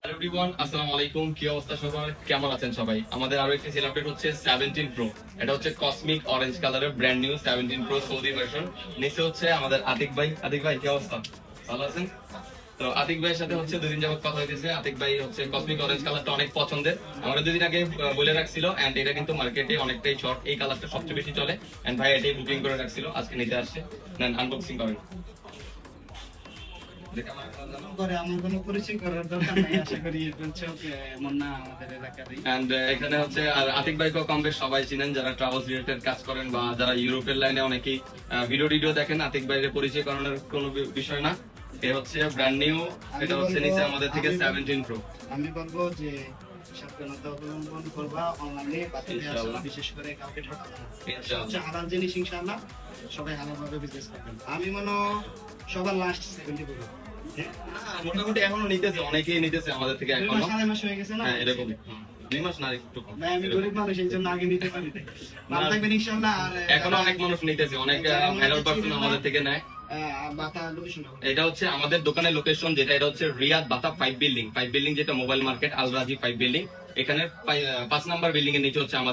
Hello everyone, আসসালামু আলাইকুম। কি অবস্থা সবার, কেমন আছেন সবাই? আমাদের আরো একটি সেল আপডেট হচ্ছে 17 প্রো। এটা হচ্ছে কসমিক অরেঞ্জ কালারের brand new 17 pro Saudi version. নিচে হচ্ছে আমাদের আতিক ভাই। আতিক ভাই কি অবস্থা, ভালো আছেন? তো আতিক ভাইয়ের সাথে হচ্ছে দুদিন যাবত কথা হইতেছে। আতিক ভাই হচ্ছে কসমিক অরেঞ্জ কালারটা অনেক পছন্দের, আমরা দুদিন আগে বলে রাখছিল। এন্ড এটা কিন্তু মার্কেটে অনেকটাই শর্ট, এই কালারটা সবচেয়ে বেশি চলে। এন্ড ভাই এটাই বুকিং করে রাখছিল, আজকে নিতে আসছে। নেন আনবক্সিং করেন। করে আমার কোনো পরিচয় করার দরকার নাই, আশা করি এমন না আমাদের এলাকারই। এন্ড এখানে হচ্ছে আর আতিক ভাইকে কম বেশ সবাই চিনেন, যারা ট্রাভেল রিলেটেড কাজ করেন বা যারা ইউরোপের লাইনে অনেকেই ভিডিও দেখেন। আতিক ভাইয়ের পরিচয় করানোর কোনো বিষয় না। এ হচ্ছে ব্র্যান্ড নিউ, এটা হচ্ছে নিচে আমাদের থেকে 17 প্রো। আমি বলবো যে সাবধানতা অবলম্বন করবা অনলাইনে, ইনশাআল্লাহ। বিশেষ করে কাউকে ঠকাবে না। ইনশাআল্লাহ। হচ্ছে হালাল জিনিস, ইনশাআল্লাহ সবাই হালাল ভাবে বিজনেস করবেন। আমি মনে হয় সবার লাস্ট 70 করবো। মোটামুটি এখনো নিতেছে, অনেকেই নিতেছে আমাদের থেকে দুই এখনো। মাস আড়াই মাস হয়ে গেছে না? হ্যাঁ এরকম 2 মাস না, একটু কম। ভাই আমি গরিব মানুষ, এই জন্য আগে নিতে পারি নাই। ভালো থাকবেন ইনশাআল্লাহ। আর এখনো অনেক মানুষ নিতেছে, অনেক ভাইরাল পার্সন আমাদের থেকে নেয়। বাতা লোকেশন এটা হচ্ছে আমাদের দোকানের লোকেশন, যেটা এটা হচ্ছে রিয়াদ বাতা 5 বিল্ডিং যেটা মোবাইল মার্কেট আল রাজি 5 বিল্ডিং। এখানে 5 নাম্বার বিল্ডিং এর নিচে হচ্ছে আমাদের